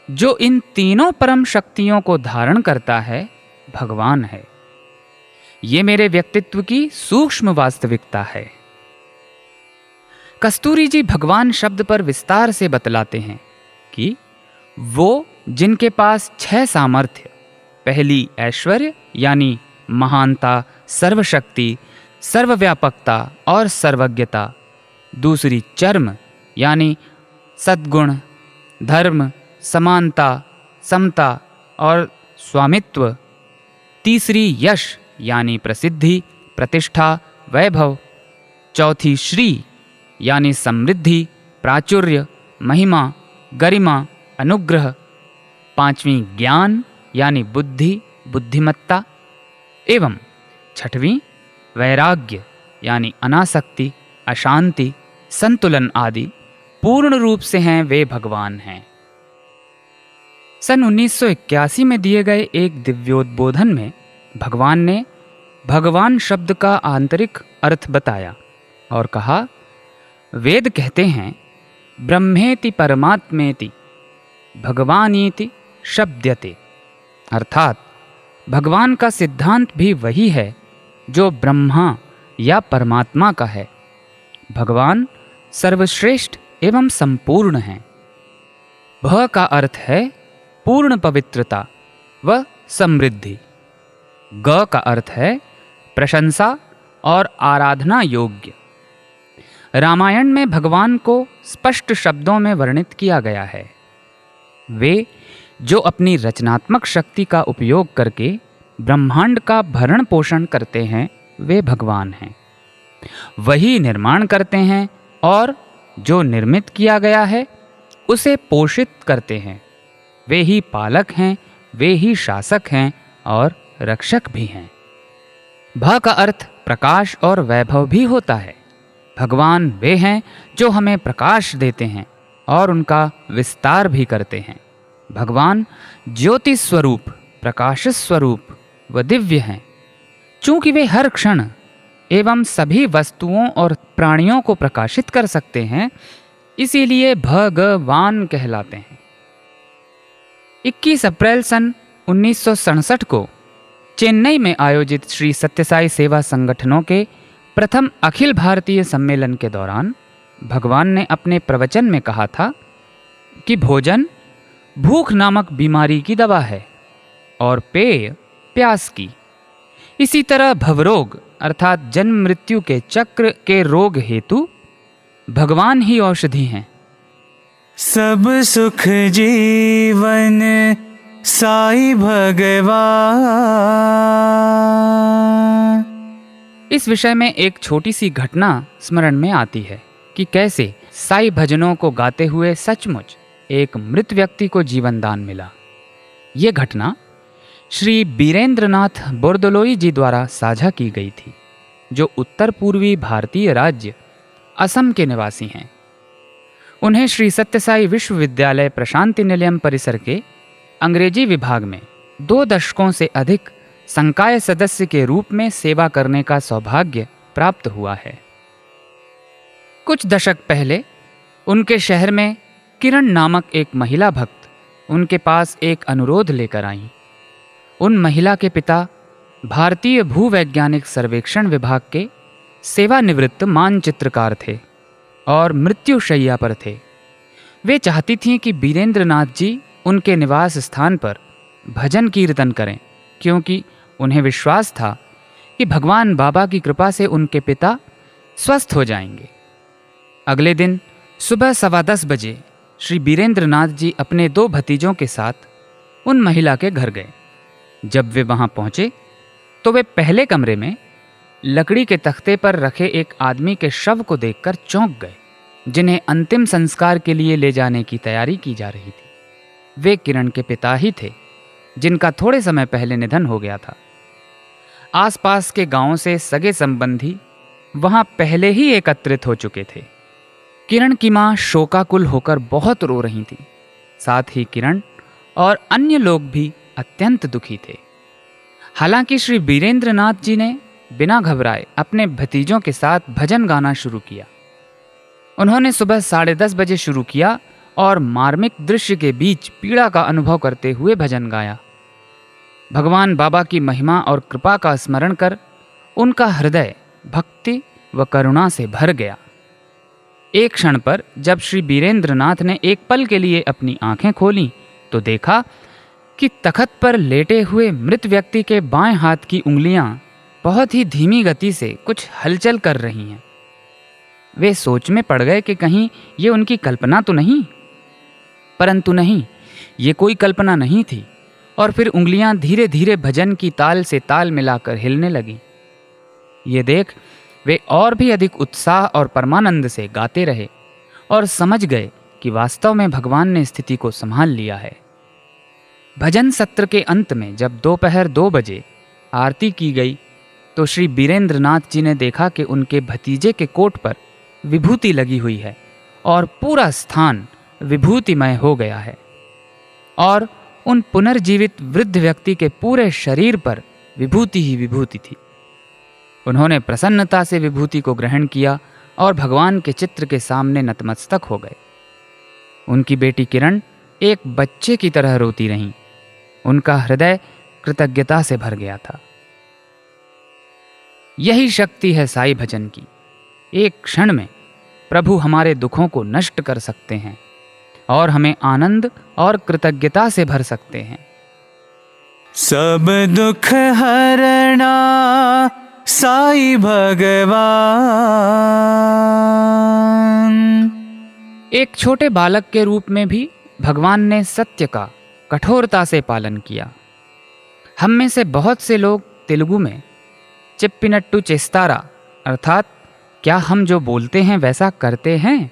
जो इन तीनों परम शक्तियों को धारण करता है भगवान है। ये मेरे व्यक्तित्व की सूक्ष्म वास्तविकता है। कस्तूरी जी भगवान शब्द पर विस्तार से बतलाते हैं कि वो जिनके पास 6 सामर्थ्य, पहली ऐश्वर्य यानी महानता, सर्वशक्ति, सर्वव्यापकता और सर्वज्ञता, दूसरी चर्म यानी सद्गुण, धर्म, समानता, समता और स्वामित्व, तीसरी यश यानी प्रसिद्धि, प्रतिष्ठा, वैभव, चौथी श्री यानी समृद्धि, प्राचुर्य, महिमा, गरिमा, अनुग्रह, पांचवी ज्ञान यानी बुद्धि, बुद्धिमत्ता एवं छठवीं वैराग्य यानी अनासक्ति, अशांति, संतुलन आदि पूर्ण रूप से हैं वे भगवान हैं। सन 1981 में दिए गए एक दिव्योद्बोधन में भगवान ने भगवान शब्द का आंतरिक अर्थ बताया और कहा, वेद कहते हैं ब्रह्मेति परमात्मेति भगवानीति शब्द्यते, अर्थात भगवान का सिद्धांत भी वही है जो ब्रह्मा या परमात्मा का है। भगवान सर्वश्रेष्ठ एवं संपूर्ण हैं। भ का अर्थ है पूर्ण पवित्रता व समृद्धि। ग का अर्थ है प्रशंसा और आराधना योग्य। रामायण में भगवान को स्पष्ट शब्दों में वर्णित किया गया है। वे जो अपनी रचनात्मक शक्ति का उपयोग करके ब्रह्मांड का भरण पोषण करते हैं वे भगवान हैं। वही निर्माण करते हैं और जो निर्मित किया गया है उसे पोषित करते हैं। वे ही पालक हैं, वे ही शासक हैं और रक्षक भी हैं। भ का अर्थ प्रकाश और वैभव भी होता है। भगवान वे हैं जो हमें प्रकाश देते हैं और उनका विस्तार भी करते हैं। भगवान ज्योति स्वरूप, प्रकाश स्वरूप व दिव्य हैं। चूंकि वे हर क्षण एवं सभी वस्तुओं और प्राणियों को प्रकाशित कर सकते हैं, इसीलिए भगवान कहलाते हैं। 21 अप्रैल सन 1967 को चेन्नई में आयोजित श्री सत्यसाई सेवा संगठनों के प्रथम अखिल भारतीय सम्मेलन के दौरान भगवान ने अपने प्रवचन में कहा था कि भोजन भूख नामक बीमारी की दवा है और पेय प्यास की। इसी तरह भवरोग अर्थात जन्म मृत्यु के चक्र के रोग हेतु भगवान ही औषधि हैं। सब सुख जीवन साई भगवान। इस विषय में एक छोटी सी घटना स्मरण में आती है कि कैसे साई भजनों को गाते हुए सचमुच एक मृत व्यक्ति को जीवन दान मिला। ये घटना श्री बीरेंद्रनाथ बोरदोलोई जी द्वारा साझा की गई थी, जो उत्तर पूर्वी भारतीय राज्य असम के निवासी हैं। उन्हें श्री सत्यसाई विश्वविद्यालय प्रशांति निलयम परिसर के अंग्रेजी विभाग में 2 दशकों से अधिक संकाय सदस्य के रूप में सेवा करने का सौभाग्य प्राप्त हुआ है। कुछ दशक पहले उनके शहर में किरण नामक एक महिला भक्त उनके पास एक अनुरोध लेकर आईं। उन महिला के पिता भारतीय भूवैज्ञानिक सर्वेक्षण विभाग के सेवानिवृत्त मानचित्रकार थे और मृत्युशैया पर थे। वे चाहती थीं कि बीरेंद्रनाथ जी उनके निवास स्थान पर भजन कीर्तन करें, क्योंकि उन्हें विश्वास था कि भगवान बाबा की कृपा से उनके पिता स्वस्थ हो जाएंगे। अगले दिन सुबह 10:15 बजे श्री बीरेंद्रनाथ जी अपने 2 भतीजों के साथ उन महिला के घर गए। जब वे वहां पहुंचे तो वे पहले कमरे में लकड़ी के तख्ते पर रखे एक आदमी के शव को देखकर चौंक गए, जिन्हें अंतिम संस्कार के लिए ले जाने की तैयारी की जा रही थी। वे किरण के पिता ही थे, जिनका थोड़े समय पहले निधन हो गया था। आसपास के गांवों से सगे संबंधी वहां पहले ही एकत्रित हो चुके थे। किरण की मां शोकाकुल होकर बहुत रो रही थी। साथ ही किरण और अन्य लोग भी अत्यंत दुखी थे। हालांकि श्री बीरेंद्रनाथ जी ने बिना घबराए अपने भतीजों के साथ भजन गाना शुरू किया। उन्होंने सुबह 10:30 बजे शुरू किया और मार्मिक दृश्य के बीच पीड़ा का अनुभव करते हुए भजन गाया। भगवान बाबा की महिमा और कृपा का स्मरण कर उनका हृदय भक्ति व करुणा से भर गया। एक क्षण पर जब श्री बीरेंद्रनाथ ने एक पल के लिए अपनी आंखें खोलीं तो देखा कि तखत पर लेटे हुए मृत व्यक्ति के बाएं हाथ की उंगलियां बहुत ही धीमी गति से कुछ हलचल कर रही हैं। वे सोच में पड़ गए कि कहीं ये उनकी कल्पना तो नहीं, परंतु नहीं, ये कोई कल्पना नहीं थी। और फिर उंगलियां धीरे धीरे भजन की ताल से ताल मिलाकर हिलने लगी। ये देख वे और भी अधिक उत्साह और परमानंद से गाते रहे और समझ गए कि वास्तव में भगवान ने स्थिति को संभाल लिया है। भजन सत्र के अंत में जब दोपहर 2 बजे आरती की गई तो श्री बीरेंद्रनाथ जी ने देखा कि उनके भतीजे के कोट पर विभूति लगी हुई है और पूरा स्थान विभूतिमय हो गया है और उन पुनर्जीवित वृद्ध व्यक्ति के पूरे शरीर पर विभूति ही विभूति थी। उन्होंने प्रसन्नता से विभूति को ग्रहण किया और भगवान के चित्र के सामने नतमस्तक हो गए। उनकी बेटी किरण एक बच्चे की तरह रोती रहीं। उनका हृदय कृतज्ञता से भर गया था। यही शक्ति है साई भजन की। एक क्षण में प्रभु हमारे दुखों को नष्ट कर सकते हैं और हमें आनंद और कृतज्ञता से भर सकते हैं। सब दुख हरना साई भगवान। एक छोटे बालक के रूप में भी भगवान ने सत्य का कठोरता से पालन किया। हम में से बहुत से लोग तेलुगु में चिप्पिनट्टू चेस्तारा अर्थात क्या हम जो बोलते हैं वैसा करते हैं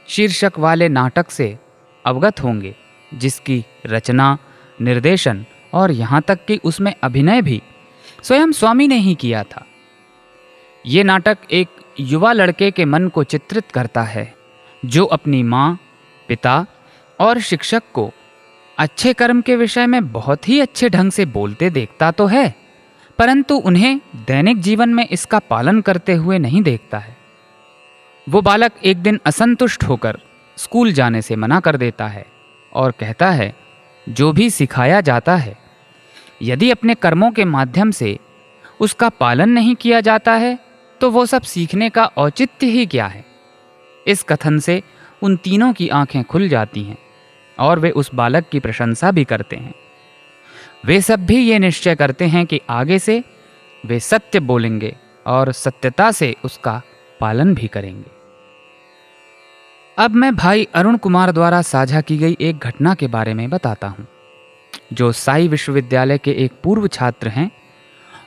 शीर्षक वाले नाटक से अवगत होंगे, जिसकी रचना, निर्देशन और यहाँ तक कि उसमें अभिनय भी स्वयं स्वामी ने ही किया था। ये नाटक एक युवा लड़के के मन को चित्रित करता है जो अपनी माँ, पिता और शिक्षक को अच्छे कर्म के विषय में बहुत ही अच्छे ढंग से बोलते देखता तो है, परंतु उन्हें दैनिक जीवन में इसका पालन करते हुए नहीं देखता है। वो बालक एक दिन असंतुष्ट होकर स्कूल जाने से मना कर देता है और कहता है, जो भी सिखाया जाता है यदि अपने कर्मों के माध्यम से उसका पालन नहीं किया जाता है तो वो सब सीखने का औचित्य ही क्या है। इस कथन से उन तीनों की आंखें खुल जाती हैं और वे उस बालक की प्रशंसा भी करते हैं। वे सब भी ये निश्चय करते हैं कि आगे से वे सत्य बोलेंगे और सत्यता से उसका पालन भी करेंगे। अब मैं भाई अरुण कुमार द्वारा साझा की गई एक घटना के बारे में बताता हूँ, जो साई विश्वविद्यालय के एक पूर्व छात्र हैं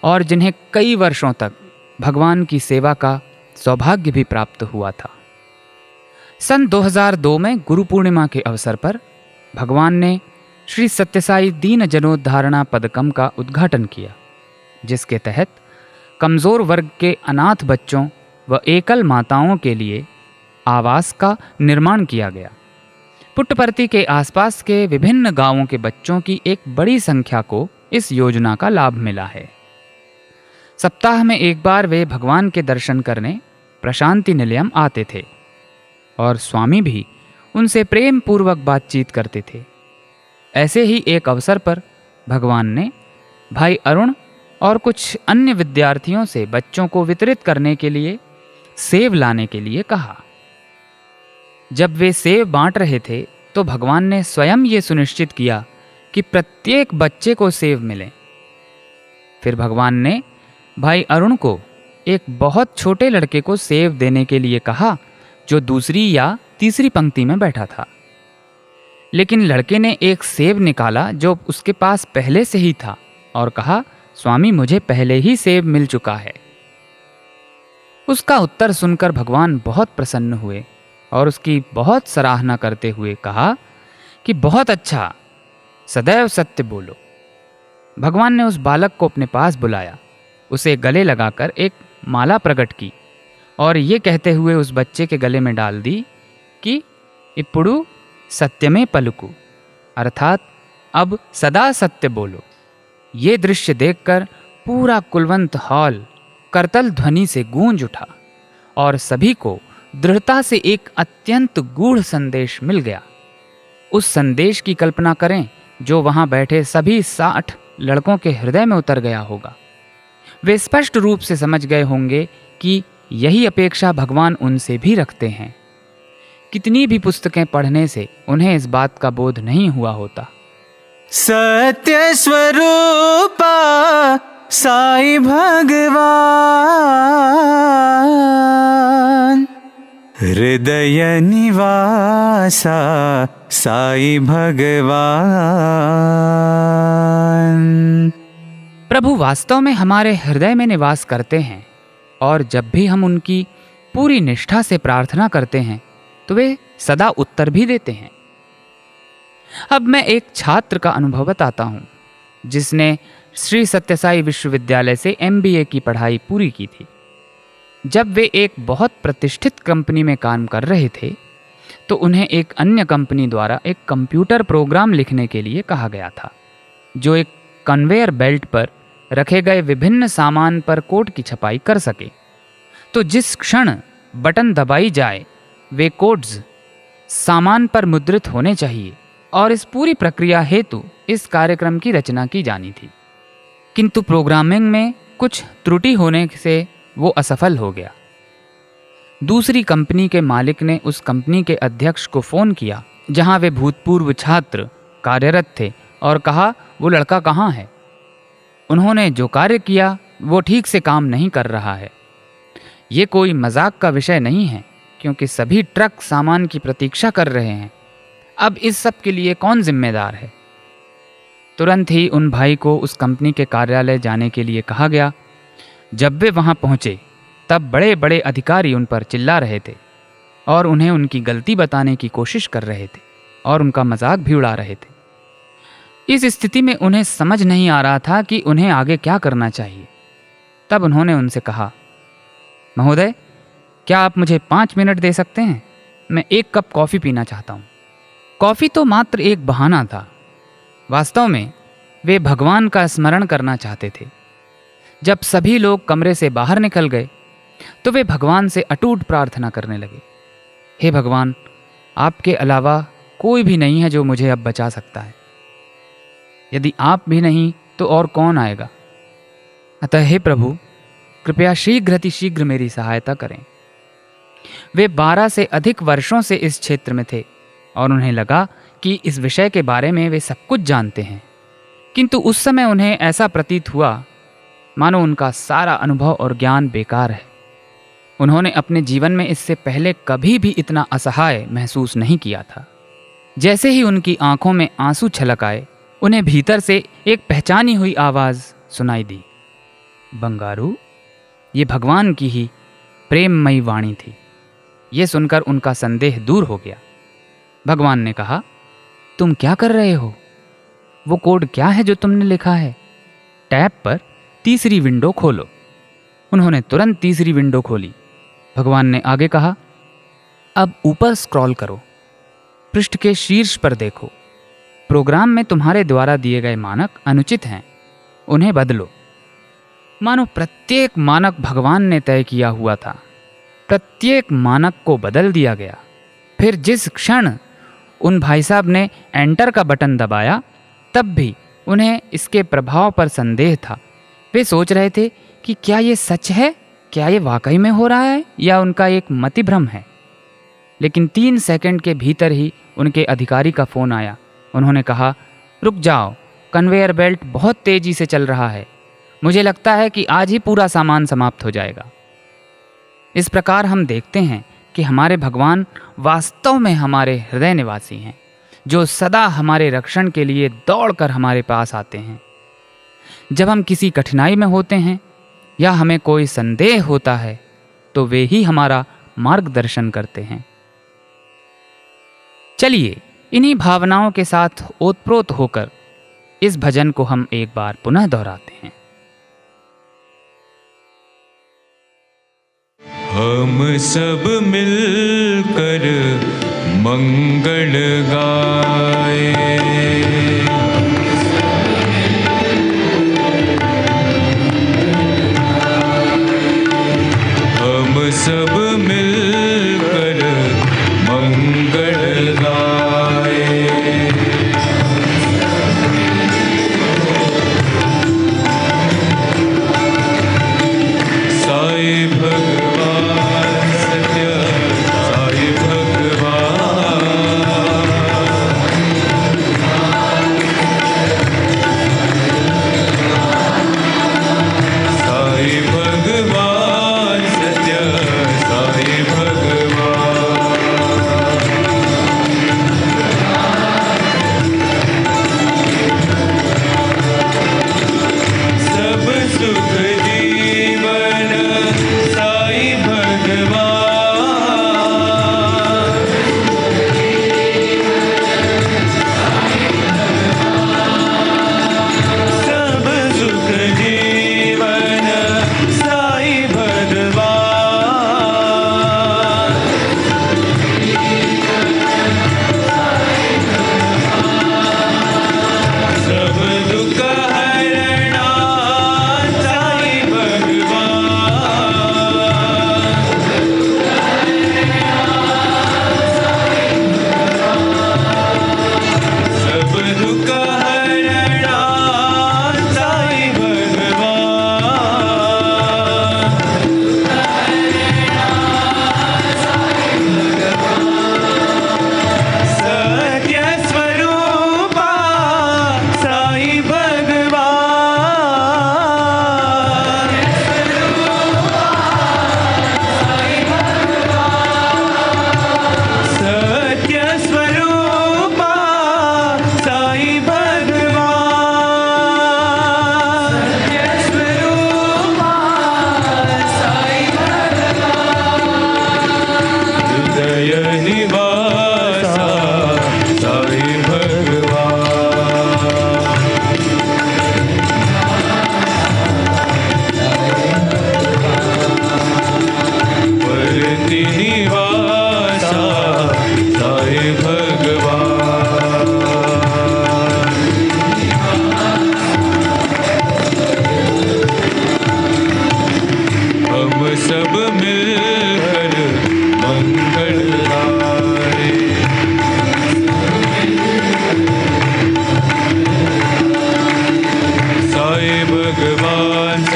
और जिन्हें कई वर्षों तक भगवान की सेवा का सौभाग्य भी प्राप्त हुआ था। सन 2002 में गुरु पूर्णिमा के अवसर पर भगवान ने श्री सत्यसाई दीन जनोद्धारणा पदकम का उद्घाटन किया, जिसके तहत कमज़ोर वर्ग के अनाथ बच्चों व एकल माताओं के लिए आवास का निर्माण किया गया। पुट्टपर्ती के आसपास के विभिन्न गांवों के बच्चों की एक बड़ी संख्या को इस योजना का लाभ मिला है। सप्ताह में एक बार वे भगवान के दर्शन करने प्रशांति निलयम आते थे और स्वामी भी उनसे प्रेम पूर्वक बातचीत करते थे। ऐसे ही एक अवसर पर भगवान ने भाई अरुण और कुछ अन्य विद्यार्थियों से बच्चों को वितरित करने के लिए सेव लाने के लिए कहा। जब वे सेव बांट रहे थे तो भगवान ने स्वयं ये सुनिश्चित किया कि प्रत्येक बच्चे को सेव मिले। फिर भगवान ने भाई अरुण को एक बहुत छोटे लड़के को सेव देने के लिए कहा, जो दूसरी या तीसरी पंक्ति में बैठा था। लेकिन लड़के ने एक सेव निकाला जो उसके पास पहले से ही था और कहा, स्वामी मुझे पहले ही सेव मिल चुका है। उसका उत्तर सुनकर भगवान बहुत प्रसन्न हुए और उसकी बहुत सराहना करते हुए कहा कि बहुत अच्छा, सदैव सत्य बोलो। भगवान ने उस बालक को अपने पास बुलाया, उसे गले लगाकर एक माला प्रकट की और ये कहते हुए उस बच्चे के गले में डाल दी कि इప్పుडू सत्यमे पलुकु, अर्थात अब सदा सत्य बोलो। ये दृश्य देखकर पूरा कुलवंत हॉल करतल ध्वनि से गूंज उठा और सभी को दृढ़ता से एक अत्यंत गूढ़ संदेश मिल गया। उस संदेश की कल्पना करें जो वहां बैठे सभी 60 लड़कों के हृदय में उतर गया होगा। वे स्पष्ट रूप से समझ गए होंगे कि यही अपेक्षा भगवान उनसे भी रखते हैं। कितनी भी पुस्तकें पढ़ने से उन्हें इस बात का बोध नहीं हुआ होता। सत्य स्वरूपा साई भगवान, हृदय निवासा साई भगवान। प्रभु वास्तव में हमारे हृदय में निवास करते हैं और जब भी हम उनकी पूरी निष्ठा से प्रार्थना करते हैं तो वे सदा उत्तर भी देते हैं। अब मैं एक छात्र का अनुभव बताता हूँ जिसने श्री सत्यसाई विश्वविद्यालय से MBA की पढ़ाई पूरी की थी। जब वे एक बहुत प्रतिष्ठित कंपनी में काम कर रहे थे तो उन्हें एक अन्य कंपनी द्वारा एक कंप्यूटर प्रोग्राम लिखने के लिए कहा गया था, जो एक कन्वेयर बेल्ट पर रखे गए विभिन्न सामान पर कोड की छपाई कर सके। तो जिस क्षण बटन दबाई जाए वे कोड्स सामान पर मुद्रित होने चाहिए और इस पूरी प्रक्रिया हेतु इस कार्यक्रम की रचना की जानी थी। किंतु प्रोग्रामिंग में कुछ त्रुटि होने से वो असफल हो गया। दूसरी कंपनी के मालिक ने उस कंपनी के अध्यक्ष को फ़ोन किया जहां वे भूतपूर्व छात्र कार्यरत थे और कहा वो लड़का कहाँ है। उन्होंने जो कार्य किया वो ठीक से काम नहीं कर रहा है। ये कोई मजाक का विषय नहीं है क्योंकि सभी ट्रक सामान की प्रतीक्षा कर रहे हैं। अब इस सब के लिए कौन जिम्मेदार है। तुरंत ही उन भाई को उस कंपनी के कार्यालय जाने के लिए कहा गया। जब वे वहां पहुंचे तब बड़े बड़े अधिकारी उन पर चिल्ला रहे थे और उन्हें उनकी गलती बताने की कोशिश कर रहे थे और उनका मजाक भी उड़ा रहे थे। इस स्थिति में उन्हें समझ नहीं आ रहा था कि उन्हें आगे क्या करना चाहिए। तब उन्होंने उनसे कहा, महोदय क्या आप मुझे 5 मिनट दे सकते हैं? मैं 1 कप कॉफ़ी पीना चाहता हूँ। कॉफ़ी तो मात्र एक बहाना था। वास्तव में वे भगवान का स्मरण करना चाहते थे। जब सभी लोग कमरे से बाहर निकल गए तो वे भगवान से अटूट प्रार्थना करने लगे, हे भगवान, आपके अलावा कोई भी नहीं है जो मुझे अब बचा सकता है। यदि आप भी नहीं तो और कौन आएगा? अतः हे प्रभु, कृपया शीघ्र मेरी सहायता करें। वे 12 से अधिक वर्षों से इस क्षेत्र में थे और उन्हें लगा कि इस विषय के बारे में वे सब कुछ जानते हैं, किंतु उस समय उन्हें ऐसा प्रतीत हुआ मानो उनका सारा अनुभव और ज्ञान बेकार है। उन्होंने अपने जीवन में इससे पहले कभी भी इतना असहाय महसूस नहीं किया था। जैसे ही उनकी आंखों में आंसू छलक आए, उन्हें भीतर से एक पहचानी हुई आवाज़ सुनाई दी। बंगारू, ये भगवान की ही प्रेममयी वाणी थी। ये सुनकर उनका संदेह दूर हो गया। भगवान ने कहा, तुम क्या कर रहे हो? वो कोड क्या है जो तुमने लिखा है? टैब पर तीसरी विंडो खोलो। उन्होंने तुरंत तीसरी विंडो खोली। भगवान ने आगे कहा, अब ऊपर स्क्रॉल करो, पृष्ठ के शीर्ष पर देखो। प्रोग्राम में तुम्हारे द्वारा दिए गए मानक अनुचित हैं, उन्हें बदलो। मानो प्रत्येक मानक भगवान ने तय किया हुआ था, प्रत्येक मानक को बदल दिया गया। फिर जिस क्षण उन भाई साहब ने एंटर का बटन दबाया, तब भी उन्हें इसके प्रभाव पर संदेह था। वे सोच रहे थे कि क्या ये सच है, क्या ये वाकई में हो रहा है या उनका एक मतिभ्रम है। लेकिन 3 सेकंड के भीतर ही उनके अधिकारी का फ़ोन आया। उन्होंने कहा, रुक जाओ, कन्वेयर बेल्ट बहुत तेज़ी से चल रहा है। मुझे लगता है कि आज ही पूरा सामान समाप्त हो जाएगा। इस प्रकार हम देखते हैं कि हमारे भगवान वास्तव में हमारे हृदय निवासी हैं, जो सदा हमारे रक्षण के लिए दौड़कर हमारे पास आते हैं। जब हम किसी कठिनाई में होते हैं या हमें कोई संदेह होता है, तो वे ही हमारा मार्गदर्शन करते हैं। चलिए, इन्हीं भावनाओं के साथ ओतप्रोत होकर इस भजन को हम एक बार पुनः दोहराते हैं। हम सब मिलकर मंगल गाए, हम सब मिलकर मंगल गाए। साईं भगवान सत्य, साईं भगवान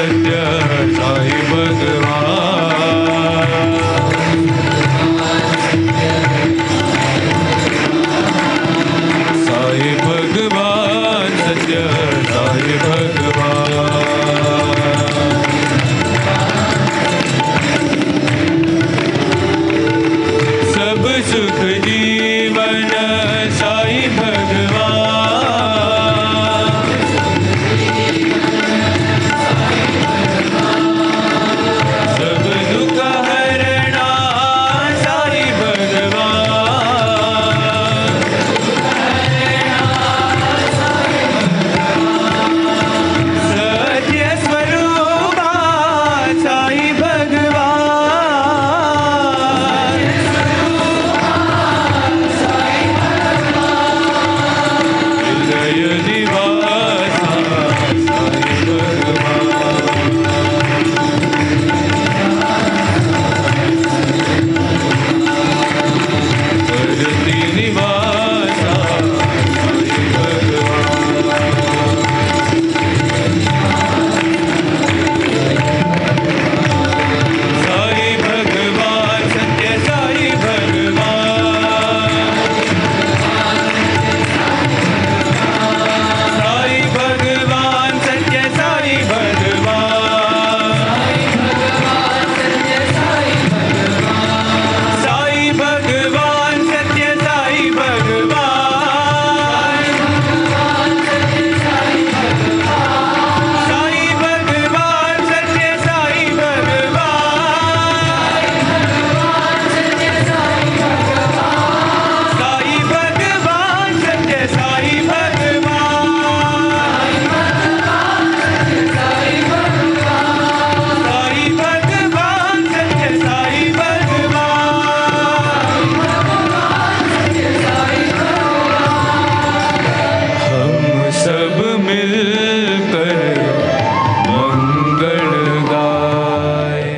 सत्य साई भगवान। साई भगवान सत्य साई भगवान। सब सुख जीवन साई भगवान। सब दुख हरणा साई भगवान। सत्य स्वरूपा साई भगवान। हृदय निवासा साई भगवान। धरती निवासा साई भगवान। साई भगवान सत्य साई भगवान। साई भगवान सत्य साई भगवान। साई भगवान सत्य साई भगवान। साई भगवान सत्य साई भगवान। साई भगवान सत्य साई भगवान। साई भगवान सत्य साई भगवान। हम सब मिलकर मंगल गाए।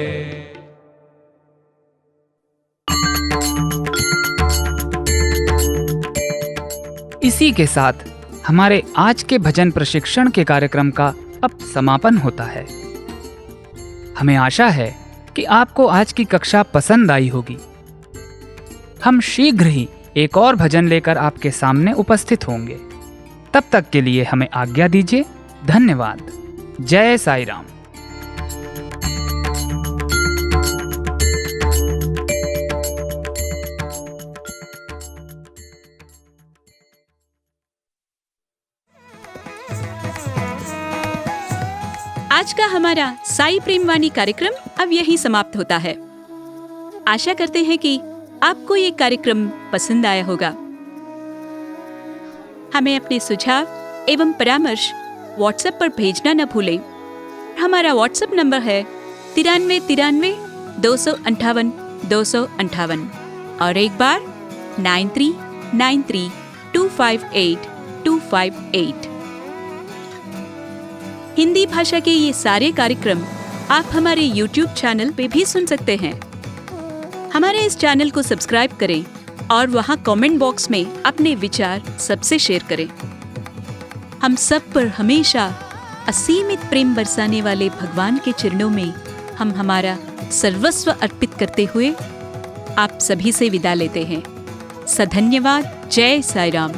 इसी के साथ हमारे आज के भजन प्रशिक्षण के कार्यक्रम का अब समापन होता है। हमें आशा है कि आपको आज की कक्षा पसंद आई होगी। हम शीघ्र ही एक और भजन लेकर आपके सामने उपस्थित होंगे। तब तक के लिए हमें आज्ञा दीजिए। धन्यवाद। जय साई राम। आज का हमारा साई प्रेमवाणी कार्यक्रम अब यहीं समाप्त होता है। आशा करते हैं कि आपको ये कार्यक्रम पसंद आया होगा। हमें अपने सुझाव एवं परामर्श व्हाट्सएप पर भेजना न भूलें। हमारा व्हाट्सएप नंबर है 9393 258 258 और एक बार 9393 258 258। हिंदी भाषा के ये सारे कार्यक्रम आप हमारे YouTube चैनल पे भी सुन सकते हैं। हमारे इस चैनल को सब्सक्राइब करें और वहाँ कमेंट बॉक्स में अपने विचार सबसे शेयर करें। हम सब पर हमेशा असीमित प्रेम बरसाने वाले भगवान के चरणों में हम हमारा सर्वस्व अर्पित करते हुए आप सभी से विदा लेते हैं। सधन्यवाद। जय साई राम।